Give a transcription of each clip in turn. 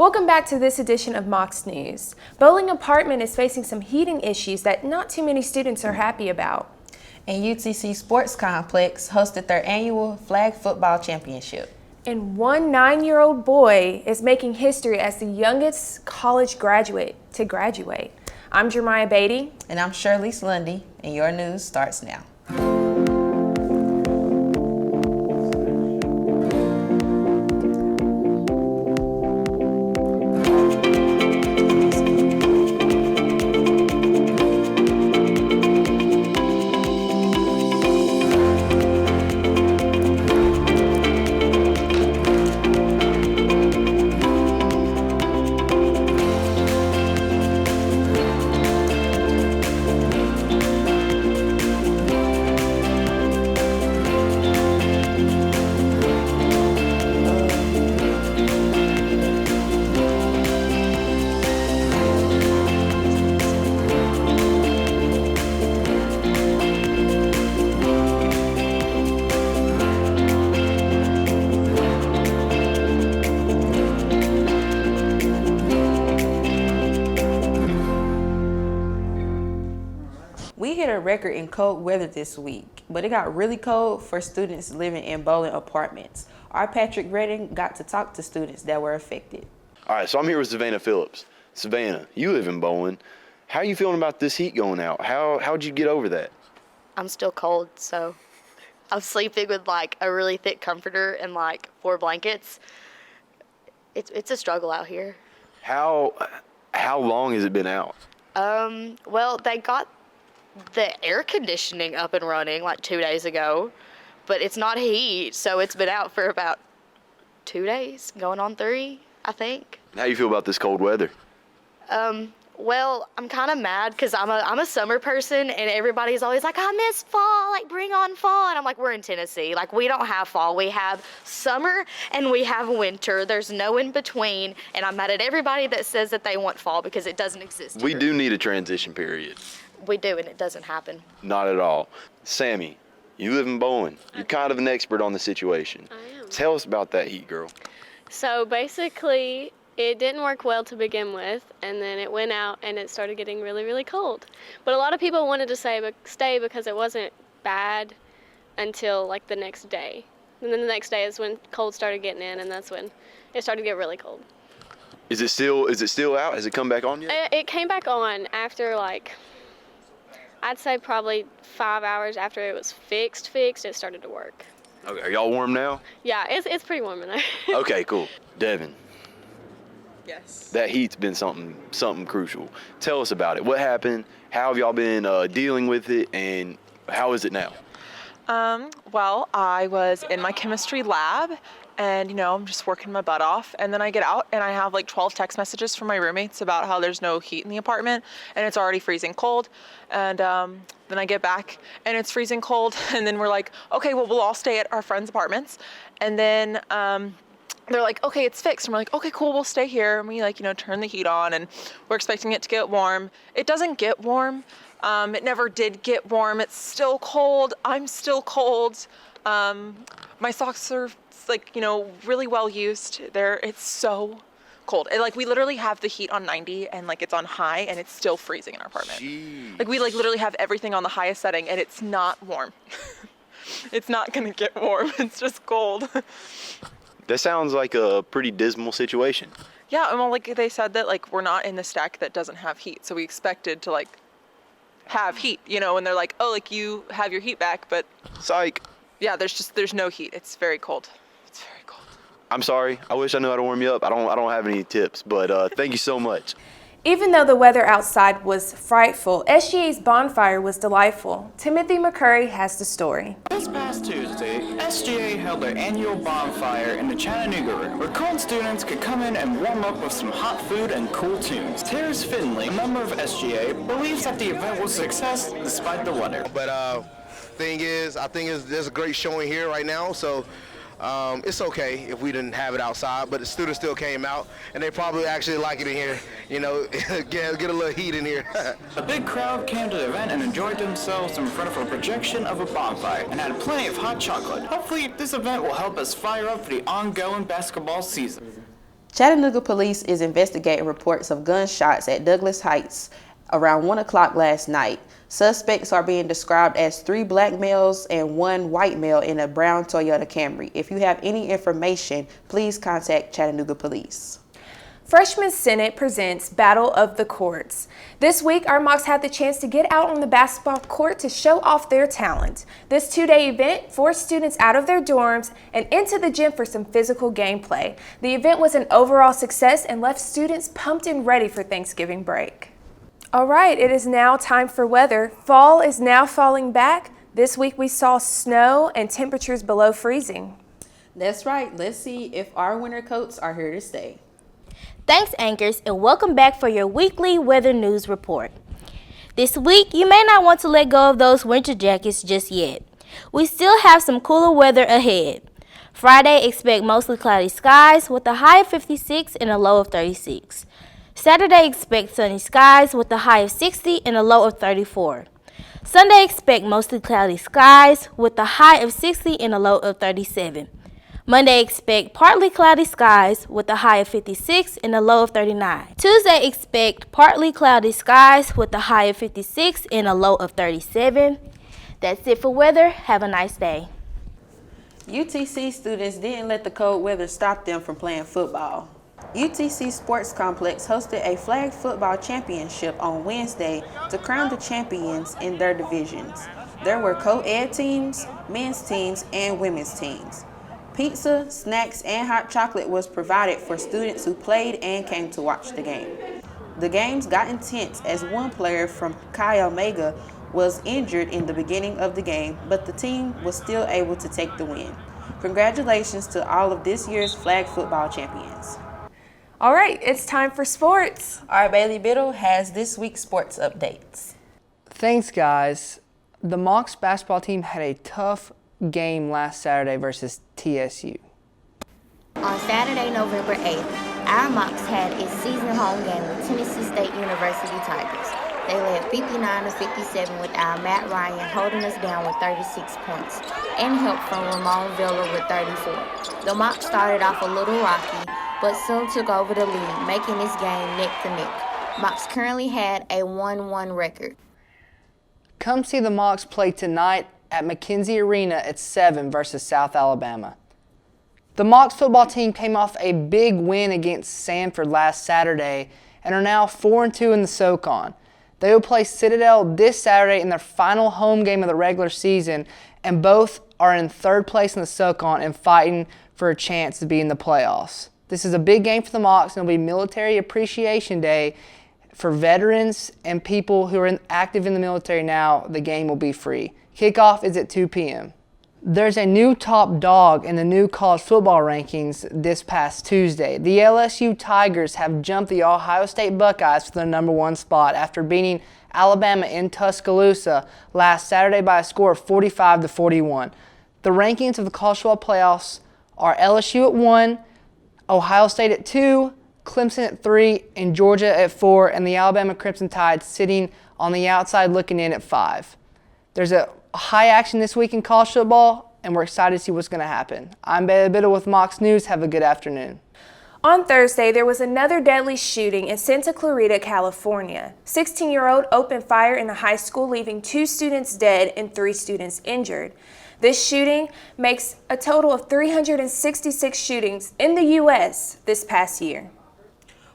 Welcome back to this edition of Mocs News. Boling Apartment is facing some heating issues that not too many students are happy about. And UTC Sports Complex hosted their annual flag football championship. And one 9-year-old boy is making history as the youngest college graduate to graduate. I'm Jeremiah Beatty. And I'm Shirley Lundy, and your news starts now. We hit a record in cold weather this week, but it got really cold for students living in Boland Apartments. Our Patrick Redding got to talk to students that were affected. All right, so I'm here with Savannah Phillips. Savannah, you live in Boland. How are you feeling about this heat going out? How'd you get over that? I'm still cold, so I'm sleeping with like a really thick comforter and like 4 blankets. It's a struggle out here. How long has it been out? Well, they got the air conditioning up and running like 2 days ago, but it's not heat, so it's been out for about 2 days, going on 3, I think. How you feel about this cold weather? Well, I'm kind of mad because I'm a summer person, and everybody's always like, I miss fall, like bring on fall. And I'm like, we're in Tennessee. Like, we don't have fall. We have summer and we have winter. There's no in between. And I'm mad at everybody that says that they want fall because it doesn't exist We here. do need a transition period. We do, and it doesn't happen. Not at all. Sammy, you live in Boland. You're kind of an expert on the situation. I am. Tell us about that heat, girl. So basically, it didn't work well to begin with, and then it went out and it started getting really, really cold. But a lot of people wanted to stay because it wasn't bad until like the next day. And then the next day is when cold started getting in, and that's when it started to get really cold. Is it still out? Has it come back on yet? It came back on after like, I'd say probably 5 hours after it was fixed, it started to work. Okay, are y'all warm now? Yeah, it's pretty warm in there. Okay, cool. Devin. Yes. That heat's been something crucial. Tell us about it. What happened? How have y'all been dealing with it, and how is it now? Well, I was in my chemistry lab, and I'm just working my butt off, and then I get out and I have like 12 text messages from my roommates about how there's no heat in the apartment and it's already freezing cold. And then I get back and it's freezing cold, and then we're like, okay, well, we'll all stay at our friends' apartments. And then they're like, okay, it's fixed. And we're like, okay, cool, we'll stay here. And we turn the heat on, and we're expecting it to get warm. It doesn't get warm. It never did get warm. It's still cold. I'm still cold. My socks are really well used. It's so cold. We literally have the heat on 90 and it's on high, and it's still freezing in our apartment. Jeez. We literally have everything on the highest setting, and it's not warm. It's not gonna get warm. It's just cold. That sounds like a pretty dismal situation. Yeah, well, they said that we're not in the stack that doesn't have heat, so we expected to have heat, and they're like, oh, you have your heat back, but Psych. yeah, there's no heat. It's very cold. It's very cold. I'm sorry. I wish I knew how to warm you up. I don't have any tips, but thank you so much. Even though the weather outside was frightful, SGA's bonfire was delightful. Timothy McCurry has the story. This past Tuesday, SGA held their annual bonfire in the Chattanooga room, where cold students could come in and warm up with some hot food and cool tunes. Terrace Finley, a member of SGA, believes that the event was a success despite the weather. But thing is, I think there's a great showing here right now, so it's okay if we didn't have it outside, but the students still came out, and they probably actually like it in here, get a little heat in here. A big crowd came to the event and enjoyed themselves in front of a projection of a bonfire and had plenty of hot chocolate. Hopefully, this event will help us fire up for the ongoing basketball season. Chattanooga police is investigating reports of gunshots at Douglas Heights around 1 o'clock last night. Suspects are being described as 3 black males and 1 white male in a brown Toyota Camry. If you have any information, please contact Chattanooga Police. Freshman Senate presents Battle of the Courts. This week, our Mocs had the chance to get out on the basketball court to show off their talent. This 2-day event forced students out of their dorms and into the gym for some physical gameplay. The event was an overall success and left students pumped and ready for Thanksgiving break. All right, it is now time for weather. Fall is now falling back. This week we saw snow and temperatures below freezing. That's right. Let's see if our winter coats are here to stay. Thanks, anchors, and welcome back for your weekly weather news report. This week, you may not want to let go of those winter jackets just yet. We still have some cooler weather ahead. Friday, expect mostly cloudy skies with a high of 56 and a low of 36. Saturday, expect sunny skies with a high of 60 and a low of 34. Sunday, expect mostly cloudy skies with a high of 60 and a low of 37. Monday, expect partly cloudy skies with a high of 56 and a low of 39. Tuesday, expect partly cloudy skies with a high of 56 and a low of 37. That's it for weather. Have a nice day. UTC students didn't let the cold weather stop them from playing football. UTC Sports Complex hosted a flag football championship on Wednesday to crown the champions in their divisions. There were co-ed teams, men's teams, and women's teams. Pizza, snacks, and hot chocolate was provided for students who played and came to watch the game. The games got intense as one player from Chi Omega was injured in the beginning of the game, but the team was still able to take the win. Congratulations to all of this year's flag football champions. All right, it's time for sports. Our Bailey Biddle has this week's sports updates. Thanks, guys. The Mocs basketball team had a tough game last Saturday versus TSU. On Saturday, November 8th, our Mocs had its season home game with Tennessee State University Tigers. They led 59-57 with our Matt Ryan holding us down with 36 points and help from Ramon Villa with 34. The Mocs started off a little rocky, but soon took over the lead, making this game neck to neck. Mocs currently had a 1-1 record. Come see the Mocs play tonight at McKenzie Arena at 7 versus South Alabama. The Mocs football team came off a big win against Sanford last Saturday and are now 4-2 in the SoCon. They will play Citadel this Saturday in their final home game of the regular season, and both are in 3rd place in the SoCon and fighting for a chance to be in the playoffs. This is a big game for the Mocs, and it'll be Military Appreciation Day for veterans and people who are active in the military now. The game will be free. Kickoff is at 2 p.m. There's a new top dog in the new college football rankings this past Tuesday. The LSU Tigers have jumped the Ohio State Buckeyes for their #1 spot after beating Alabama in Tuscaloosa last Saturday by a score of 45-41. The rankings of the college football playoffs are LSU at 1, Ohio State at 2, Clemson at 3, and Georgia at 4, and the Alabama Crimson Tide sitting on the outside looking in at 5. There's a high action this week in college football, and we're excited to see what's going to happen. I'm Bailey Biddle with Mocs News. Have a good afternoon. On Thursday, there was another deadly shooting in Santa Clarita, California. 16-year-old opened fire in a high school, leaving 2 students dead and 3 students injured. This shooting makes a total of 366 shootings in the U.S. this past year.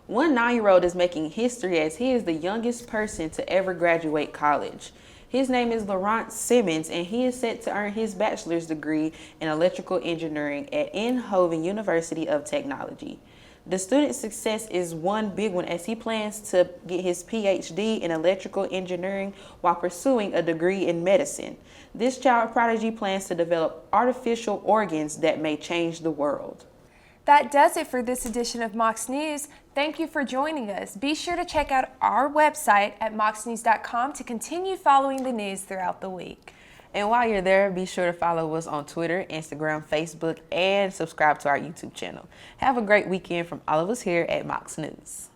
One 9-year-old is making history as he is the youngest person to ever graduate college. His name is Laurent Simmons, and he is set to earn his bachelor's degree in electrical engineering at Eindhoven University of Technology. The student's success is one big one as he plans to get his PhD in electrical engineering while pursuing a degree in medicine. This child prodigy plans to develop artificial organs that may change the world. That does it for this edition of Mocs News. Thank you for joining us. Be sure to check out our website at mocsnews.com to continue following the news throughout the week. And while you're there, be sure to follow us on Twitter, Instagram, Facebook, and subscribe to our YouTube channel. Have a great weekend from all of us here at Mocs News.